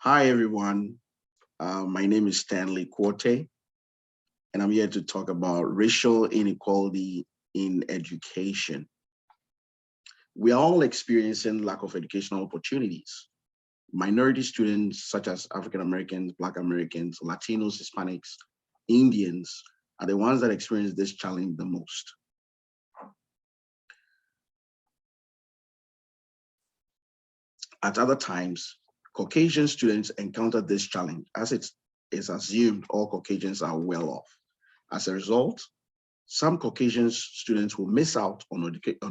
Hi, everyone. My name is Stanley Corte, and I'm here to talk about racial inequality in education. We are all experiencing lack of educational opportunities. Minority students, such as African Americans, Black Americans, Latinos, Hispanics, Indians, are the ones that experience this challenge the most. At other times, Caucasian students encounter this challenge as it is assumed all Caucasians are well off. As a result, some Caucasian students will miss out on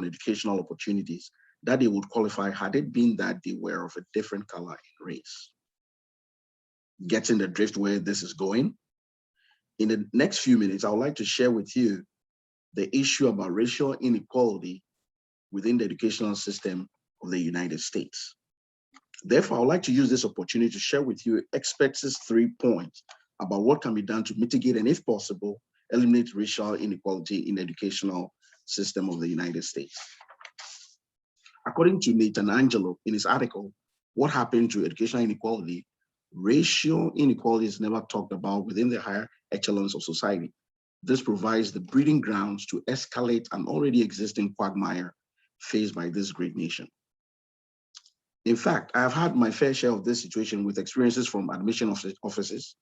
educational opportunities that they would qualify had it been that they were of a different color and race. Getting the drift where this is going? In the next few minutes, I would like to share with you the issue about racial inequality within the educational system of the United States. Therefore, I would like to use this opportunity to share with you experts' 3 points about what can be done to mitigate and, if possible, eliminate racial inequality in the educational system of the United States. According to Nathan Angelo in his article, What Happened to Educational Inequality, racial inequality is never talked about within the higher echelons of society. This provides the breeding grounds to escalate an already existing quagmire faced by this great nation. In fact, I have had my fair share of this situation with experiences from admission offices,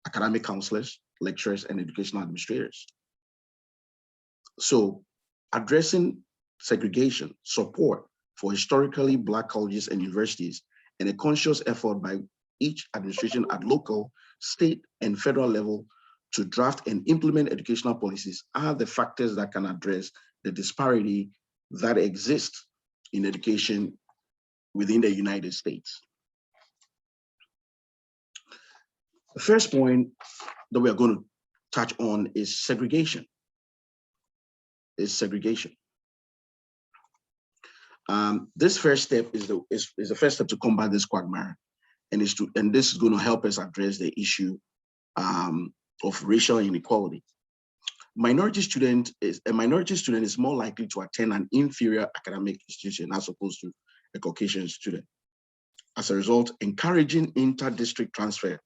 academic counselors, lecturers, and educational administrators. So, addressing segregation, support for historically Black colleges and universities, and a conscious effort by each administration at local, state, and federal level to draft and implement educational policies are the factors that can address the disparity that exists in education within the United States. The first point that we are going to touch on is segregation. This first step is the first step to combat this quagmire, and this is going to help us address the issue of racial inequality. A minority student is more likely to attend an inferior academic institution as opposed to a Caucasian student. As a result, encouraging inter-district transfer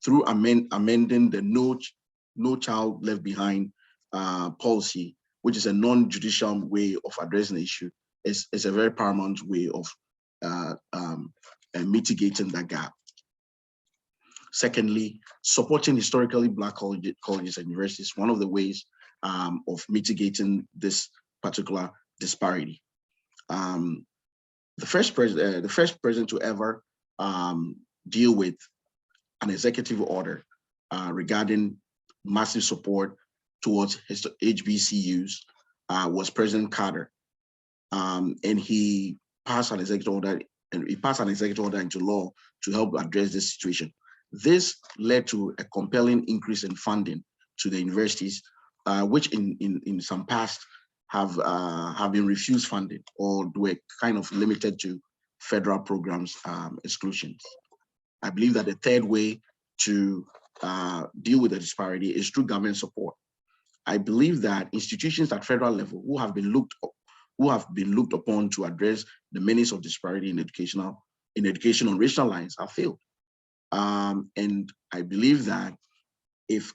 through amending the No Child Left Behind policy, which is a non-judicial way of addressing the issue, is a very paramount way of mitigating that gap. Secondly, supporting historically Black colleges and universities, one of the ways of mitigating this particular disparity. The first president to ever deal with an executive order regarding massive support towards HBCUs was President Carter, and he passed an executive order, into law to help address this situation. This led to a compelling increase in funding to the universities, which in some past have been refused funding or were kind of limited to federal programs exclusions. I believe that the third way to deal with the disparity is through government support. I believe that institutions at federal level who have been looked upon to address the menace of disparity in education on racial lines have failed. And I believe that if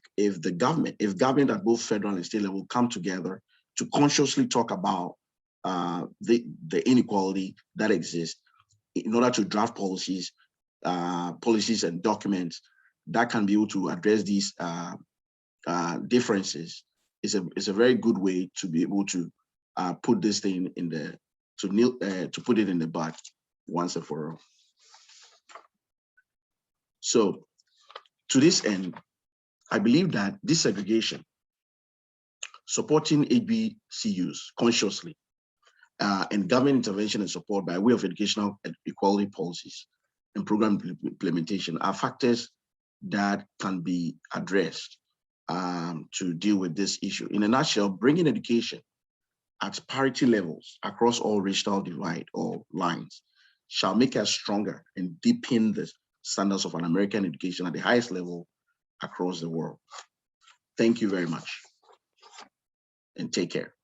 government at both federal and state level come together to consciously talk about the inequality that exists in order to draft policies and documents that can be able to address these differences, is a very good way to be able to put this thing to put it in the bud once and for all. So to this end, I believe that desegregation, supporting HBCUs consciously, and government intervention and support by way of educational equality policies and program implementation are factors that can be addressed to deal with this issue. In a nutshell, bringing education at parity levels across all racial divide or lines shall make us stronger and deepen the standards of an American education at the highest level across the world. Thank you very much, and take care.